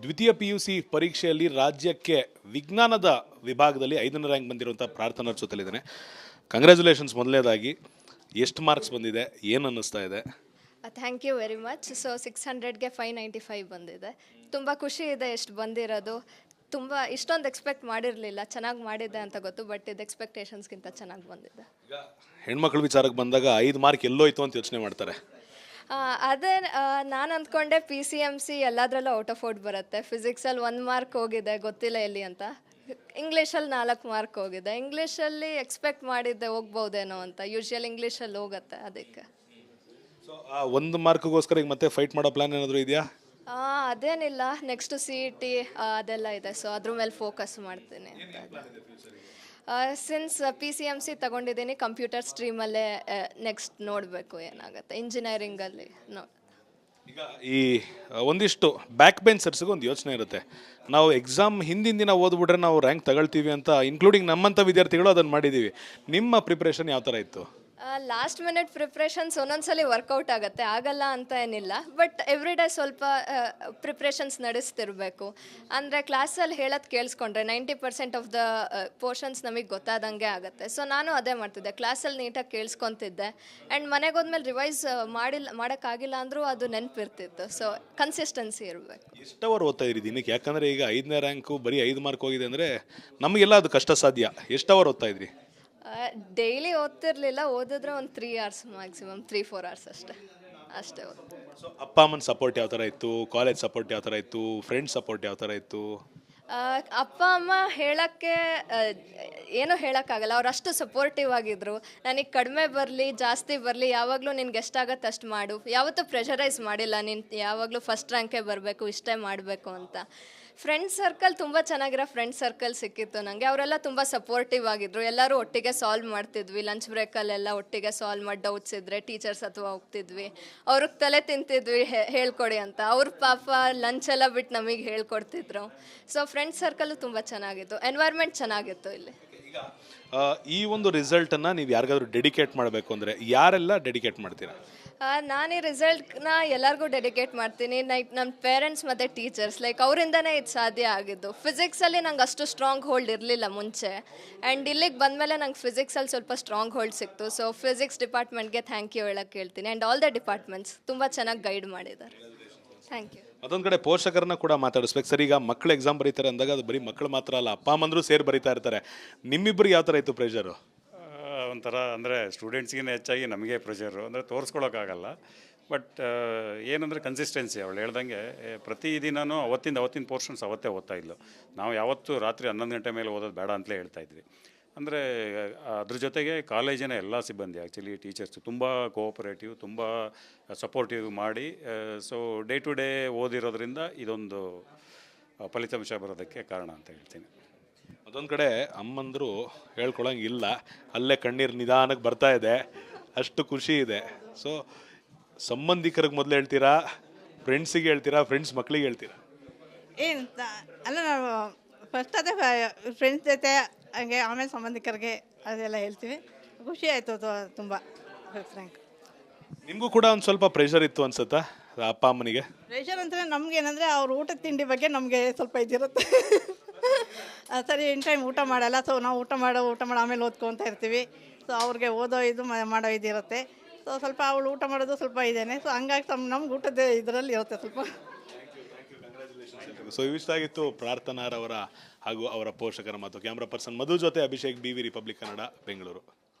ದ್ವಿತೀಯ PUC ಪರೀಕ್ಷೆಯಲ್ಲಿ ರಾಜ್ಯಕ್ಕೆ ವಿಜ್ಞಾನದ ವಿಭಾಗದಲ್ಲಿ 5ನೇ ರ್ಯಾಂಕ್ ಬಂದಿರುವಂಥ ಪ್ರಾರ್ಥನಾ ಜೊತೆಲಿದ್ದಾನೆ. ಕಂಗ್ರ್ಯಾಚುಲೇಷನ್ಸ್. ಮೊದಲನೇದಾಗಿ ಎಷ್ಟು ಮಾರ್ಕ್ಸ್ ಬಂದಿದೆ, ಏನು ಅನ್ನಿಸ್ತಾ ಇದೆ? Thank you very much. So 600ಗೆ 595 ಬಂದಿದೆ. ತುಂಬ ಖುಷಿ ಇದೆ ಎಷ್ಟು ಬಂದಿರೋದು. ತುಂಬ ಇಷ್ಟೊಂದು ಎಕ್ಸ್ಪೆಕ್ಟ್ ಮಾಡಿರಲಿಲ್ಲ. ಚೆನ್ನಾಗಿ ಮಾಡಿದ್ದೆ ಅಂತ ಗೊತ್ತು, ಬಟ್ ಇದು ಎಕ್ಸ್ಪೆಕ್ಟೇಷನ್ಸ್ಗಿಂತ ಚೆನ್ನಾಗಿ ಬಂದಿದೆ. ಹೆಣ್ಮಕ್ಳ ವಿಚಾರಕ್ಕೆ ಬಂದಾಗ 5 ಮಾರ್ಕ್ ಎಲ್ಲೋಯ್ತು ಅಂತ ಯೋಚನೆ ಮಾಡ್ತಾರೆ. ಅದೇ ನಾನು ಅಂದ್ಕೊಂಡೆ PCMC ಎಲ್ಲದರಲ್ಲೂ ಔಟ್ ಆಫ್ ಔಟ್ ಬರುತ್ತೆ. ಫಿಸಿಕ್ಸಲ್ಲಿ 1 ಮಾರ್ಕ್ ಹೋಗಿದೆ, ಗೊತ್ತಿಲ್ಲ ಎಲ್ಲಿ ಅಂತ. ಇಂಗ್ಲೀಷಲ್ಲಿ 4 ಮಾರ್ಕ್ ಹೋಗಿದೆ. ಇಂಗ್ಲೀಷಲ್ಲಿ ಎಕ್ಸ್ಪೆಕ್ಟ್ ಮಾಡಿದ್ದೆ ಹೋಗ್ಬೋದೇನೋ ಅಂತ. ಯೂಶ್ವಲ್ ಇಂಗ್ಲೀಷಲ್ಲಿ ಹೋಗುತ್ತೆ, ಅದಕ್ಕೆ. ಸೊ ಆ 1 ಮಾರ್ಕ್ಗೋಸ್ಕರ ಈಗ ಮತ್ತೆ ಫೈಟ್ ಮಾಡೋ ಪ್ಲಾನ್ ಏನಾದರೂ ಇದೆಯಾ? ಅದೇನಿಲ್ಲ, ನೆಕ್ಸ್ಟ್ CET ಅದೆಲ್ಲ ಇದೆ. ಸೊ ಅದ್ರ ಮೇಲೆ ಫೋಕಸ್ ಮಾಡ್ತೀನಿ ಅಂತ. ಸಿನ್ಸ್ PCMC ತಗೊಂಡಿದ್ದೀನಿ, ಕಂಪ್ಯೂಟರ್ ಸ್ಟ್ರೀಮಲ್ಲೇ ನೆಕ್ಸ್ಟ್ ನೋಡಬೇಕು ಏನಾಗುತ್ತೆ. ಇಂಜಿನಿಯರಿಂಗಲ್ಲಿ ಈಗ ಈ ಒಂದಿಷ್ಟು ಬ್ಯಾಕ್ ಬೆಂಚರ್ಸ್ಗೆ ಒಂದು ಯೋಚನೆ ಇರುತ್ತೆ, ನಾವು ಎಕ್ಸಾಮ್ ಹಿಂದಿನ ದಿನ ಓದ್ಬಿಟ್ರೆ ನಾವು ರ್ಯಾಂಕ್ ತಗೊಳ್ತೀವಿ ಅಂತ. ಇನ್ಕ್ಲೂಡಿಂಗ್ ನಮ್ಮಂಥ ವಿದ್ಯಾರ್ಥಿಗಳು ಅದನ್ನು ಮಾಡಿದ್ದೀವಿ. ನಿಮ್ಮ ಪ್ರಿಪ್ರೇಷನ್ ಯಾವ ಥರ ಇತ್ತು? ಲಾಸ್ಟ್ ಮಿನಿಟ್ ಪ್ರಿಪ್ರೇಷನ್ಸ್ ಒಂದೊಂದ್ಸಲಿ ವರ್ಕೌಟ್ ಆಗುತ್ತೆ, ಆಗಲ್ಲ ಅಂತ ಏನಿಲ್ಲ. ಬಟ್ ಎವ್ರಿ ಡೇ ಸ್ವಲ್ಪ ಪ್ರಿಪ್ರೇಷನ್ಸ್ ನಡೆಸ್ತಿರ್ಬೇಕು. ಅಂದರೆ ಕ್ಲಾಸಲ್ಲಿ ಹೇಳೋದು ಕೇಳಿಸ್ಕೊಂಡ್ರೆ 90% ಆಫ್ ದ ಪೋರ್ಷನ್ಸ್ ನಮಗೆ ಗೊತ್ತಾದಂಗೆ ಆಗುತ್ತೆ. ಸೊ ನಾನು ಅದೇ ಮಾಡ್ತಿದ್ದೆ, ಕ್ಲಾಸಲ್ಲಿ ನೀಟಾಗಿ ಕೇಳಿಸ್ಕೊತಿದ್ದೆ. ಆ್ಯಂಡ್ ಮನೆಗೆ ಹೋದ್ಮೇಲೆ ರಿವೈಸ್ ಮಾಡೋಕ್ಕಾಗಿಲ್ಲ ಅಂದರೂ ಅದು ನೆನಪಿರ್ತಿತ್ತು. ಸೊ ಕನ್ಸಿಸ್ಟೆನ್ಸಿ ಇರಬೇಕು. ಎಷ್ಟು ಅವರ್ ಓದ್ತಾ ಇದ್ರಿ ದಿನಕ್ಕೆ? ಯಾಕಂದರೆ ಈಗ 5ನೇ ರ್ಯಾಂಕು ಬರೀ 5 ಮಾರ್ಕ್ ಹೋಗಿದೆ ಅಂದರೆ ನಮಗೆಲ್ಲ ಅದು ಕಷ್ಟ ಸಾಧ್ಯ. ಎಷ್ಟು ಅವರ್ ಓದ್ತಾ ಇದ್ರಿ? ಡೈಲಿ ಓದ್ತಿರ್ಲಿಲ್ಲ, ಓದಿದ್ರೆ ಒಂದು 3 hours ಮ್ಯಾಕ್ಸಿಮಮ್, 3-4 hours ಅಷ್ಟೇ ಓದ್ತೀನಿ. ಸೊ ಅಪ್ಪ ಅಮ್ಮನ ಸಪೋರ್ಟ್ ಯಾವ ಥರ ಇತ್ತು? ಕಾಲೇಜ್ ಸಪೋರ್ಟ್ ಯಾವ ಥರ ಇತ್ತು? ಫ್ರೆಂಡ್ಸ್ ಸಪೋರ್ಟ್ ಯಾವ ಥರ ಇತ್ತು? ಅಪ್ಪ ಅಮ್ಮ ಹೇಳೋಕ್ಕೆ ಏನೂ ಹೇಳೋಕ್ಕಾಗಲ್ಲ, ಅವ್ರು ಅಷ್ಟು ಸಪೋರ್ಟಿವ್ ಆಗಿದ್ದರು. ನನಗೆ ಕಡಿಮೆ ಬರಲಿ ಜಾಸ್ತಿ ಬರಲಿ, ಯಾವಾಗಲೂ ನಿನ್ಗೆ ಎಷ್ಟಾಗತ್ತೆ ಅಷ್ಟು ಮಾಡು, ಯಾವತ್ತೂ ಪ್ರೆಷರೈಸ್ ಮಾಡಿಲ್ಲ. ನೀನು ಯಾವಾಗಲೂ ಫಸ್ಟ್ ರ್ಯಾಂಕೇ ಬರಬೇಕು, ಇಷ್ಟೇ ಮಾಡಬೇಕು ಅಂತ. ಫ್ರೆಂಡ್ಸ್ ಸರ್ಕಲ್ ತುಂಬ ಚೆನ್ನಾಗಿರೋ ಫ್ರೆಂಡ್ಸ್ ಸರ್ಕಲ್ ಸಿಕ್ಕಿತ್ತು ನನಗೆ. ಅವರೆಲ್ಲ ತುಂಬ ಸಪೋರ್ಟಿವ್ ಆಗಿದ್ದರು. ಎಲ್ಲರೂ ಒಟ್ಟಿಗೆ ಸಾಲ್ವ್ ಮಾಡ್ತಿದ್ವಿ. ಲಂಚ್ ಬ್ರೇಕಲ್ಲೆಲ್ಲ ಒಟ್ಟಿಗೆ ಸಾಲ್ವ್ ಮಾಡಿ ಡೌಟ್ಸ್ ಇದ್ದರೆ ಟೀಚರ್ಸ್ ಅಥವಾ ಹೋಗ್ತಿದ್ವಿ. ಅವ್ರಿಗೆ ತಲೆ ತಿಂತಿದ್ವಿ ಹೇಳ್ಕೊಡಿ ಅಂತ. ಅವ್ರ ಪಾಪ ಲಂಚೆಲ್ಲ ಬಿಟ್ಟು ನಮಗೆ ಹೇಳ್ಕೊಡ್ತಿದ್ರು. ಸೊ ಫ್ರೆಂಡ್ಸ್ ಸರ್ಕಲ್ಲು ತುಂಬ ಚೆನ್ನಾಗಿತ್ತು, ಎನ್ವೈರ್ಮೆಂಟ್ ಚೆನ್ನಾಗಿತ್ತು ಇಲ್ಲಿ. ಈಗ ಈ ಒಂದು ರಿಸಲ್ಟನ್ನು ನೀವು ಯಾರಿಗಾದ್ರೂ ಡೆಡಿಕೇಟ್ ಮಾಡಬೇಕು ಅಂದರೆ ಯಾರೆಲ್ಲ ಡೆಡಿಕೇಟ್ ಮಾಡ್ತೀರಾ? ನಾನು ಈ ರಿಸಲ್ಟ್ನ ಎಲ್ಲರಿಗೂ ಡೆಡಿಕೇಟ್ ಮಾಡ್ತೀನಿ. ನನ್ನ ಪೇರೆಂಟ್ಸ್ ಮತ್ತು ಟೀಚರ್ಸ್, ಅವರಿಂದನೇ ಇದು ಸಾಧ್ಯ ಆಗಿದ್ದು. ಫಿಸಿಕ್ಸಲ್ಲಿ ನಂಗೆ ಅಷ್ಟು ಸ್ಟ್ರಾಂಗ್ ಹೋಲ್ಡ್ ಇರಲಿಲ್ಲ ಮುಂಚೆ, ಆ್ಯಂಡ್ ಇಲ್ಲಿಗೆ ಬಂದಮೇಲೆ ನಂಗೆ ಫಿಸಿಕ್ಸಲ್ಲಿ ಸ್ವಲ್ಪ ಸ್ಟ್ರಾಂಗ್ ಹೋಲ್ಡ್ ಸಿಕ್ತು. ಸೊ ಫಿಸಿಕ್ಸ್ ಡಿಪಾರ್ಟ್ಮೆಂಟ್ಗೆ ಥ್ಯಾಂಕ್ ಯು ಹೇಳೋಕ್ಕೆ ಹೇಳ್ತೀನಿ. ಆ್ಯಂಡ್ ಆಲ್ ದ ಡಿಪಾರ್ಟ್ಮೆಂಟ್ಸ್ ತುಂಬ ಚೆನ್ನಾಗಿ ಗೈಡ್ ಮಾಡಿದ್ದಾರೆ. Thank you. ಅದೊಂದು ಕಡೆ ಪೋಷಕರನ್ನ ಕೂಡ ಮಾತಾಡಿಸ್ಬೇಕು ಸರ್. ಈಗ ಮಕ್ಕಳು ಎಕ್ಸಾಮ್ ಬರೀತಾರೆ ಅಂದಾಗ ಅದು ಬರೀ ಮಕ್ಕಳು ಮಾತ್ರ ಅಲ್ಲ, ಅಪ್ಪ ಅಮ್ಮಂದ್ರು ಸೇರಿ ಬರೀತಾ ಇರ್ತಾರೆ. ನಿಮ್ಮಿಬ್ಬರಿಗೆ ಯಾವ ಥರ ಇತ್ತು ಪ್ರೆಷರು? ಒಂಥರ ಅಂದರೆ ಸ್ಟೂಡೆಂಟ್ಸ್ಗಿಂತ ಹೆಚ್ಚಾಗಿ ನಮಗೆ ಪ್ರೆಷರು, ಅಂದರೆ ತೋರಿಸ್ಕೊಳಕ್ಕಾಗಲ್ಲ. ಬಟ್ ಏನಂದರೆ ಕನ್ಸಿಸ್ಟೆನ್ಸಿ. ಅವಳು ಹೇಳ್ದಂಗೆ ಪ್ರತಿದಿನವೂ ಅವತ್ತಿನ ಪೋರ್ಷನ್ಸ್ ಅವತ್ತೇ ಓದ್ತಾ ಇದ್ಲು. ನಾವು ಯಾವತ್ತೂ ರಾತ್ರಿ 11 ಗಂಟೆ ಮೇಲೆ ಓದೋದು ಬೇಡ ಅಂತಲೇ ಹೇಳ್ತಾ ಇದ್ವಿ. ಅಂದರೆ ಅದ್ರ ಜೊತೆಗೆ ಕಾಲೇಜಿನ ಎಲ್ಲ ಸಿಬ್ಬಂದಿ, ಆ್ಯಕ್ಚುಲಿ ಟೀಚರ್ಸು ತುಂಬ ಕೋಆಪರೇಟಿವ್, ತುಂಬ ಸಪೋರ್ಟಿವ್ ಮಾಡಿ, ಸೊ ಡೇ ಟು ಡೇ ಓದಿರೋದ್ರಿಂದ ಇದೊಂದು ಫಲಿತಾಂಶ ಬರೋದಕ್ಕೆ ಕಾರಣ ಅಂತ ಹೇಳ್ತೀನಿ. ಅದೊಂದು ಕಡೆ ಅಮ್ಮಂದರು ಹೇಳ್ಕೊಳಂಗಿಲ್ಲ, ಅಲ್ಲೇ ಕಣ್ಣೀರು ನಿಧಾನಕ್ಕೆ ಬರ್ತಾ ಇದೆ, ಅಷ್ಟು ಖುಷಿ ಇದೆ. ಸೊ ಸಂಬಂಧಿಕರಿಗೆ ಮೊದಲು ಹೇಳ್ತೀರಾ, ಫ್ರೆಂಡ್ಸಿಗೆ ಹೇಳ್ತೀರಾ, ಫ್ರೆಂಡ್ಸ್ ಮಕ್ಕಳಿಗೆ ಹೇಳ್ತೀರಾ? ಏನು ಅಲ್ಲ, ನಾವು ಫಸ್ಟ್ ಅದೇ ಫ್ರೆಂಡ್ಸ್ ಜೊತೆ ಹಂಗೆ, ಆಮೇಲೆ ಸಂಬಂಧಿಕರಿಗೆ ಅದೆಲ್ಲ ಹೇಳ್ತೀವಿ. ಖುಷಿ ಆಯಿತು ತುಂಬ. ಫ್ರ್ಯಾಂಕ್, ನಿಮಗೂ ಕೂಡ ಒಂದು ಸ್ವಲ್ಪ ಪ್ರೆಷರ್ ಇತ್ತು ಅನ್ಸುತ್ತಾ ಅಪ್ಪ ಅಮ್ಮನಿಗೆ? ಪ್ರೆಷರ್ ಅಂದರೆ ನಮ್ಗೆ ಏನಂದರೆ ಅವ್ರ ಊಟದ ತಿಂಡಿ ಬಗ್ಗೆ ನಮಗೆ ಸ್ವಲ್ಪ ಇದಿರುತ್ತೆ. ಸರಿ ಇನ್ ಟೈಮ್ ಊಟ ಮಾಡಲ್ಲ. ಸೊ ನಾವು ಊಟ ಮಾಡೋ ಆಮೇಲೆ ಓದ್ಕೊತ ಇರ್ತೀವಿ. ಸೊ ಅವ್ರಿಗೆ ಓದೋ ಇದು ಮಾಡೋ ಇದಿರುತ್ತೆ. ಸೊ ಸ್ವಲ್ಪ ಅವಳು ಊಟ ಮಾಡೋದು ಸ್ವಲ್ಪ ಇದೇನೆ. ಸೊ ಹಂಗಾಗಿ ನಮ್ಗೆ ಊಟದ ಇದರಲ್ಲಿ ಇರುತ್ತೆ ಸ್ವಲ್ಪ. ಸೊ ಇಷ್ಟಾಗಿತ್ತು ಪ್ರಾರ್ಥನಾರವರ ಹಾಗೂ ಅವರ ಪೋಷಕರ ಮಾತು. ಕ್ಯಾಮ್ರಾ ಪರ್ಸನ್ ಮಧು ಜೊತೆ ಅಭಿಷೇಕ್, BV ರಿಪಬ್ಲಿಕ್ ಕನ್ನಡ, ಬೆಂಗಳೂರು.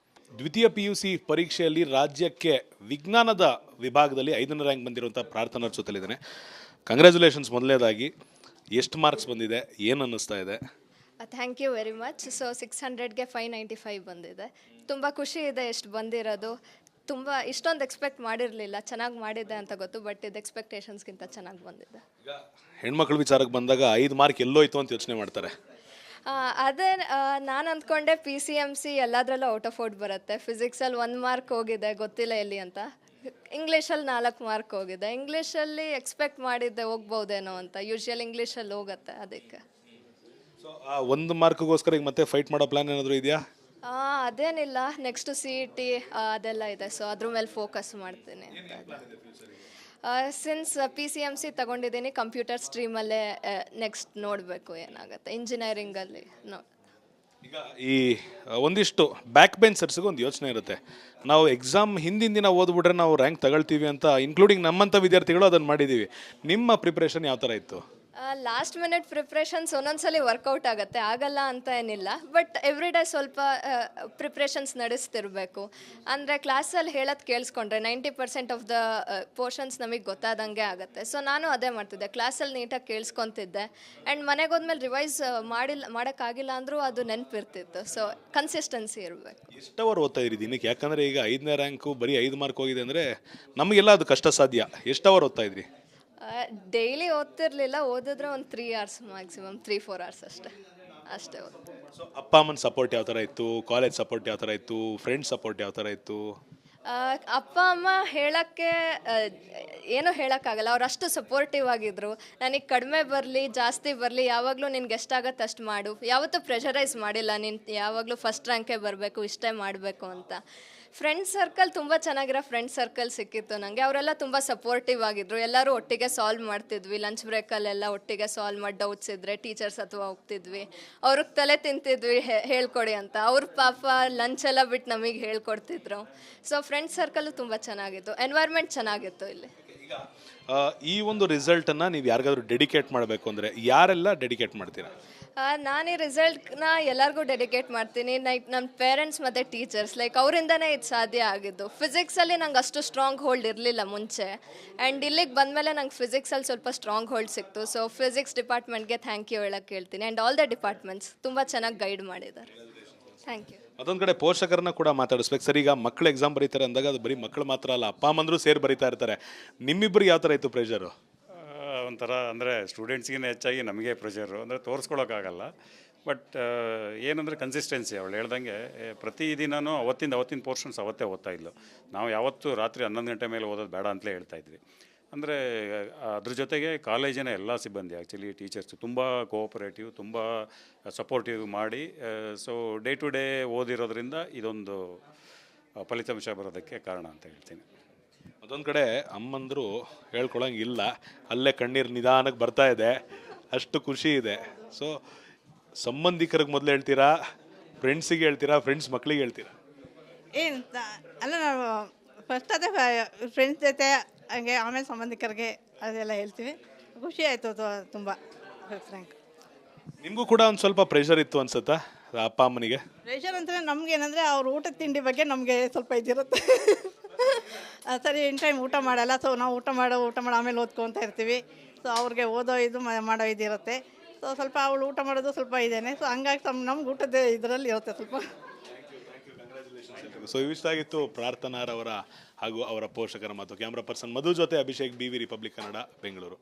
ದ್ವಿತೀಯ PUC ಪರೀಕ್ಷೆಯಲ್ಲಿ ರಾಜ್ಯಕ್ಕೆ ವಿಜ್ಞಾನದ ವಿಭಾಗದಲ್ಲಿ 5ನೇ ರ್ಯಾಂಕ್ ಬಂದಿರುವಂಥ ಪ್ರಾರ್ಥನಾ ಜೊತೆಲಿದ್ದಾನೆ. ಕಂಗ್ರ್ಯಾಚುಲೇಷನ್ಸ್. ಮೊದಲನೇದಾಗಿ ಎಷ್ಟು ಮಾರ್ಕ್ಸ್ ಬಂದಿದೆ, ಏನು ಅನ್ನಿಸ್ತಾ ಇದೆ? Thank you very much. So 600ಗೆ 595 ಬಂದಿದೆ. ತುಂಬ ಖುಷಿ ಇದೆ ಎಷ್ಟು ಬಂದಿರೋದು. ತುಂಬ ಇಷ್ಟೊಂದು ಎಕ್ಸ್ಪೆಕ್ಟ್ ಮಾಡಿರಲಿಲ್ಲ. ಚೆನ್ನಾಗಿ ಮಾಡಿದ್ದೆ ಅಂತ ಗೊತ್ತು, ಬಟ್ ಇದು ಎಕ್ಸ್ಪೆಕ್ಟೇಷನ್ಸ್ಗಿಂತ ಚೆನ್ನಾಗಿ ಬಂದಿದೆ. ಹೆಣ್ಮಕ್ಳ ವಿಚಾರಕ್ಕೆ ಬಂದಾಗ 5 ಮಾರ್ಕ್ ಎಲ್ಲೋಯ್ತು ಅಂತ ಯೋಚನೆ ಮಾಡ್ತಾರೆ. ಅದೇ ನಾನು ಅಂದ್ಕೊಂಡೆ PCMC ಎಲ್ಲದರಲ್ಲೂ ಔಟ್ ಆಫ್ ಔಟ್ ಬರುತ್ತೆ. ಫಿಸಿಕ್ಸಲ್ಲಿ 1 ಮಾರ್ಕ್ ಹೋಗಿದೆ, ಗೊತ್ತಿಲ್ಲ ಎಲ್ಲಿ ಅಂತ. ಇಂಗ್ಲೀಷಲ್ಲಿ 4 ಮಾರ್ಕ್ ಹೋಗಿದೆ. ಇಂಗ್ಲೀಷಲ್ಲಿ ಎಕ್ಸ್ಪೆಕ್ಟ್ ಮಾಡಿದ್ದೆ ಹೋಗ್ಬೋದೇನೋ ಅಂತ. ಯೂಶ್ವಲ್ ಇಂಗ್ಲೀಷಲ್ಲಿ ಹೋಗುತ್ತೆ, ಅದಕ್ಕೆ. ಸೊ ಆ 1 ಮಾರ್ಕ್ಗೋಸ್ಕರ ಈಗ ಮತ್ತೆ ಫೈಟ್ ಮಾಡೋ ಪ್ಲಾನ್ ಏನಾದರೂ ಇದೆಯಾ? ಅದೇನಿಲ್ಲ, ನೆಕ್ಸ್ಟ್ CET ಅದೆಲ್ಲ ಇದೆ. ಸೊ ಅದ್ರ ಮೇಲೆ ಫೋಕಸ್ ಮಾಡ್ತೀನಿ ಅಂತ. ಸಿನ್ಸ್ PCMC ತಗೊಂಡಿದ್ದೀನಿ, ಕಂಪ್ಯೂಟರ್ ಸ್ಟ್ರೀಮಲ್ಲೇ ನೆಕ್ಸ್ಟ್ ನೋಡಬೇಕು ಏನಾಗುತ್ತೆ, ಇಂಜಿನಿಯರಿಂಗಲ್ಲಿ ಈಗ ಈ ಒಂದಿಷ್ಟು ಬ್ಯಾಕ್ ಬೆಂಚರ್ಸ್ಗೆ ಒಂದು ಯೋಚನೆ ಇರುತ್ತೆ, ನಾವು ಎಕ್ಸಾಮ್ ಹಿಂದಿನ ದಿನ ಓದ್ಬಿಟ್ರೆ ನಾವು ರ್ಯಾಂಕ್ ತಗೊಳ್ತೀವಿ ಅಂತ, ಇನ್ಕ್ಲೂಡಿಂಗ್ ನಮ್ಮಂಥ ವಿದ್ಯಾರ್ಥಿಗಳು ಅದನ್ನು ಮಾಡಿದ್ದೀವಿ. ನಿಮ್ಮ ಪ್ರಿಪ್ರೇಷನ್ ಯಾವ ಥರ ಇತ್ತು? ಲಾಸ್ಟ್ ಮಿನಿಟ್ ಪ್ರಿಪ್ರೇಷನ್ಸ್ ಒಂದೊಂದ್ಸಲಿ ವರ್ಕೌಟ್ ಆಗುತ್ತೆ, ಆಗಲ್ಲ ಅಂತ ಏನಿಲ್ಲ. ಬಟ್ ಎವ್ರಿ ಡೇ ಸ್ವಲ್ಪ ಪ್ರಿಪ್ರೇಷನ್ಸ್ ನಡೆಸ್ತಿರ್ಬೇಕು. ಅಂದರೆ ಕ್ಲಾಸಲ್ಲಿ ಹೇಳೋದು ಕೇಳಿಸ್ಕೊಂಡ್ರೆ 90% ಆಫ್ ದ ಪೋರ್ಷನ್ಸ್ ನಮಗೆ ಗೊತ್ತಾದಂಗೆ ಆಗುತ್ತೆ. ಸೊ ನಾನು ಅದೇ ಮಾಡ್ತಿದ್ದೆ, ಕ್ಲಾಸಲ್ಲಿ ನೀಟಾಗಿ ಕೇಳಿಸ್ಕೊತಿದ್ದೆ. ಆ್ಯಂಡ್ ಮನೆಗೆ ಹೋದ್ಮೇಲೆ ರಿವೈಸ್ ಮಾಡೋಕ್ಕಾಗಿಲ್ಲ ಅಂದರೂ ಅದು ನೆನಪಿರ್ತಿತ್ತು. ಸೊ ಕನ್ಸಿಸ್ಟೆನ್ಸಿ ಇರಬೇಕು. ಎಷ್ಟು ಅವರ್ ಓದ್ತಾ ಇದ್ರಿ ದಿನಕ್ಕೆ? ಯಾಕಂದರೆ ಈಗ 5ನೇ ರ್ಯಾಂಕು ಬರೀ 5 ಮಾರ್ಕ್ ಹೋಗಿದೆ ಅಂದರೆ ನಮಗೆಲ್ಲ ಅದು ಕಷ್ಟ ಸಾಧ್ಯ. ಎಷ್ಟು ಅವರ್ ಓದ್ತಾ ಇದ್ರಿ? ಡೈಲಿ ಓದ್ತಿರ್ಲಿಲ್ಲ, ಓದಿದ್ರೆ ಒಂದು 3 hours ಮ್ಯಾಕ್ಸಿಮಮ್, 3-4 hours ಅಷ್ಟೇ ಓದ್ತೀನಿ. ಸೊ ಅಪ್ಪ ಅಮ್ಮನ ಸಪೋರ್ಟ್ ಯಾವ ಥರ ಇತ್ತು? ಕಾಲೇಜ್ ಸಪೋರ್ಟ್ ಯಾವ ಥರ ಇತ್ತು? ಫ್ರೆಂಡ್ಸ್ ಸಪೋರ್ಟ್ ಯಾವ ಥರ ಇತ್ತು? ಅಪ್ಪ ಅಮ್ಮ ಹೇಳೋಕ್ಕೆ ಏನೂ ಹೇಳೋಕ್ಕಾಗಲ್ಲ, ಅವ್ರು ಅಷ್ಟು ಸಪೋರ್ಟಿವ್ ಆಗಿದ್ದರು. ನನಗೆ ಕಡಿಮೆ ಬರಲಿ ಜಾಸ್ತಿ ಬರಲಿ, ಯಾವಾಗಲೂ ನಿನ್ಗೆ ಎಷ್ಟಾಗತ್ತೆ ಅಷ್ಟು ಮಾಡು, ಯಾವತ್ತೂ ಪ್ರೆಷರೈಸ್ ಮಾಡಿಲ್ಲ, ನೀನು ಯಾವಾಗಲೂ ಫಸ್ಟ್ ರ್ಯಾಂಕೇ ಬರಬೇಕು, ಇಷ್ಟೇ ಮಾಡಬೇಕು ಅಂತ. ಫ್ರೆಂಡ್ ಸರ್ಕಲ್ ತುಂಬ ಚೆನ್ನಾಗಿರೋ ಫ್ರೆಂಡ್ ಸರ್ಕಲ್ ಸಿಕ್ಕಿತ್ತು ನನಗೆ. ಅವರೆಲ್ಲ ತುಂಬ ಸಪೋರ್ಟಿವ್ ಆಗಿದ್ದರು. ಎಲ್ಲರೂ ಒಟ್ಟಿಗೆ ಸಾಲ್ವ್ ಮಾಡ್ತಿದ್ವಿ, ಲಂಚ್ ಬ್ರೇಕಲ್ಲೆಲ್ಲ ಒಟ್ಟಿಗೆ ಸಾಲ್ವ್ ಮಾಡಿ ಡೌಟ್ಸ್ ಇದ್ದರೆ ಟೀಚರ್ಸ್ ಅಥವಾ ಹೋಗ್ತಿದ್ವಿ, ಅವ್ರಿಗೆ ತಲೆ ತಿಂತಿದ್ವಿ ಹೇಳ್ಕೊಡಿ ಅಂತ. ಅವ್ರ ಪಾಪ ಲಂಚ್ ಎಲ್ಲ ಬಿಟ್ಟು ನಮಗೆ ಹೇಳ್ಕೊಡ್ತಿದ್ರು. ಸೊ ಫ್ರೆಂಡ್ ಸರ್ಕಲ್ಲು ತುಂಬ ಚೆನ್ನಾಗಿತ್ತು, ಎನ್ವೈರ್ಮೆಂಟ್ ಚೆನ್ನಾಗಿತ್ತು ಇಲ್ಲಿ. ಈಗ ಈ ಒಂದು ರಿಸಲ್ಟನ್ನು ನೀವು ಯಾರಿಗಾದ್ರೂ ಡೆಡಿಕೇಟ್ ಮಾಡಬೇಕು ಅಂದರೆ ಯಾರೆಲ್ಲ ಡೆಡಿಕೇಟ್ ಮಾಡ್ತೀರಾ? ನಾನು ಈ ರಿಸಲ್ಟ್ನ ಎಲ್ಲರಿಗೂ ಡೆಡಿಕೇಟ್ ಮಾಡ್ತೀನಿ. ನಮ್ಮ ಪೇರೆಂಟ್ಸ್ ಮತ್ತು ಟೀಚರ್ಸ್, ಲೈಕ್ ಅವರಿಂದನೇ ಇದು ಸಾಧ್ಯ ಆಗಿದ್ದು. ಫಿಸಿಕ್ಸಲ್ಲಿ ನಂಗೆ ಅಷ್ಟು ಸ್ಟ್ರಾಂಗ್ ಹೋಲ್ಡ್ ಇರಲಿಲ್ಲ ಮುಂಚೆ, ಆ್ಯಂಡ್ ಇಲ್ಲಿಗೆ ಬಂದಮೇಲೆ ನಂಗೆ ಫಿಸಿಕ್ಸಲ್ಲಿ ಸ್ವಲ್ಪ ಸ್ಟ್ರಾಂಗ್ ಹೋಲ್ಡ್ ಸಿಕ್ತು. ಸೊ ಫಿಸಿಕ್ಸ್ ಡಿಪಾರ್ಟ್ಮೆಂಟ್ಗೆ ಥ್ಯಾಂಕ್ ಯು ಹೇಳೋಕ್ಕೆ ಹೇಳ್ತೀನಿ. ಆ್ಯಂಡ್ ಆಲ್ ದ ಡಿಪಾರ್ಟ್ಮೆಂಟ್ಸ್ ತುಂಬ ಚೆನ್ನಾಗಿ ಗೈಡ್ ಮಾಡಿದ್ದಾರೆ. Thank you. ಅದೊಂದು ಕಡೆ ಪೋಷಕರನ್ನ ಕೂಡ ಮಾತಾಡಿಸ್ಬೇಕು ಸರ್. ಈಗ ಮಕ್ಕಳು ಎಕ್ಸಾಮ್ ಬರೀತಾರೆ ಅಂದಾಗ ಅದು ಬರೀ ಮಕ್ಕಳು ಮಾತ್ರ ಅಲ್ಲ, ಅಪ್ಪ ಅಮ್ಮಂದ್ರು ಸೇರಿ ಬರೀತಾ ಇರ್ತಾರೆ. ನಿಮ್ಮಿಬ್ಬರಿಗೆ ಯಾವ ಥರ ಇತ್ತು ಪ್ರೆಷರು? ಒಂಥರ ಅಂದರೆ ಸ್ಟೂಡೆಂಟ್ಸ್ಗಿಂತ ಹೆಚ್ಚಾಗಿ ನಮಗೆ ಪ್ರೆಷರು, ಅಂದರೆ ತೋರಿಸ್ಕೊಳಕ್ಕಾಗಲ್ಲ. ಬಟ್ ಏನಂದರೆ ಕನ್ಸಿಸ್ಟೆನ್ಸಿ, ಅವಳು ಹೇಳ್ದಂಗೆ ಪ್ರತಿದಿನವೂ ಅವತ್ತಿನ ಪೋರ್ಷನ್ಸ್ ಅವತ್ತೇ ಓದ್ತಾ ಇದ್ಲು. ನಾವು ಯಾವತ್ತೂ ರಾತ್ರಿ 11 ಗಂಟೆ ಮೇಲೆ ಓದೋದು ಬೇಡ ಅಂತಲೇ ಹೇಳ್ತಾಯಿದ್ವಿ. ಅಂದರೆ ಅದ್ರ ಜೊತೆಗೆ ಕಾಲೇಜಿನ ಎಲ್ಲ ಸಿಬ್ಬಂದಿ, ಆ್ಯಕ್ಚುಲಿ ಟೀಚರ್ಸು ತುಂಬ ಕೋಆಪರೇಟಿವ್, ತುಂಬ ಸಪೋರ್ಟಿವ್ ಮಾಡಿ, ಸೊ ಡೇ ಟು ಡೇ ಓದಿರೋದ್ರಿಂದ ಇದೊಂದು ಫಲಿತಾಂಶ ಬರೋದಕ್ಕೆ ಕಾರಣ ಅಂತ ಹೇಳ್ತೀನಿ. ಅದೊಂದು ಕಡೆ ಅಮ್ಮಂದರು ಹೇಳ್ಕೊಳಂಗಿಲ್ಲ, ಅಲ್ಲೇ ಕಣ್ಣೀರು ನಿಧಾನಕ್ಕೆ ಬರ್ತಾ ಇದೆ, ಅಷ್ಟು ಖುಷಿ ಇದೆ. ಸೊ ಸಂಬಂಧಿಕರಿಗೆ ಮೊದಲು ಹೇಳ್ತೀರಾ, ಫ್ರೆಂಡ್ಸಿಗೆ ಹೇಳ್ತೀರಾ, ಫ್ರೆಂಡ್ಸ್ ಮಕ್ಕಳಿಗೆ ಹೇಳ್ತೀರಾ? ಏನು ಅಲ್ಲ, ನಾವು ಫಸ್ಟ್ ಅದೇ ಫ್ರೆಂಡ್ಸ್ ಜೊತೆ ಹಂಗೆ, ಆಮೇಲೆ ಸಂಬಂಧಿಕರಿಗೆ ಅದೆಲ್ಲ ಹೇಳ್ತೀವಿ. ಖುಷಿ ಆಯಿತು ತುಂಬ. ಫ್ರ್ಯಾಂಕ್, ನಿಮಗೂ ಕೂಡ ಒಂದು ಸ್ವಲ್ಪ ಪ್ರೆಷರ್ ಇತ್ತು ಅನ್ಸುತ್ತಾ ಅಪ್ಪ ಅಮ್ಮನಿಗೆ? ಪ್ರೆಷರ್ ಅಂತಂದರೆ ನಮಗೇನಂದರೆ ಅವ್ರ ಊಟದ ತಿಂಡಿ ಬಗ್ಗೆ ನಮಗೆ ಸ್ವಲ್ಪ ಇದಿರುತ್ತೆ. ಸರಿ ಇನ್ ಟೈಮ್ ಊಟ ಮಾಡಲ್ಲ. ಸೊ ನಾವು ಊಟ ಮಾಡೋ ಆಮೇಲೆ ಓದ್ಕೊತ ಇರ್ತೀವಿ. ಸೊ ಅವ್ರಿಗೆ ಓದೋ ಇದು ಮಾಡೋ ಇದಿರುತ್ತೆ. ಸೊ ಸ್ವಲ್ಪ ಅವಳು ಊಟ ಮಾಡೋದು ಸ್ವಲ್ಪ ಇದೇನೆ. ಸೊ ಹಂಗಾಗಿ ನಮ್ಗೆ ಊಟದ ಇದರಲ್ಲಿ ಇರುತ್ತೆ ಸ್ವಲ್ಪ. ಸೊ ಇಷ್ಟಾಗಿತ್ತು ಪ್ರಾರ್ಥನಾರವರ ಹಾಗೂ ಅವರ ಪೋಷಕರ ಮಾತು. ಕ್ಯಾಮ್ರಾ ಪರ್ಸನ್ ಮಧು ಜೊತೆ ಅಭಿಷೇಕ್, BV ರಿಪಬ್ಲಿಕ್ ಕನ್ನಡ, ಬೆಂಗಳೂರು.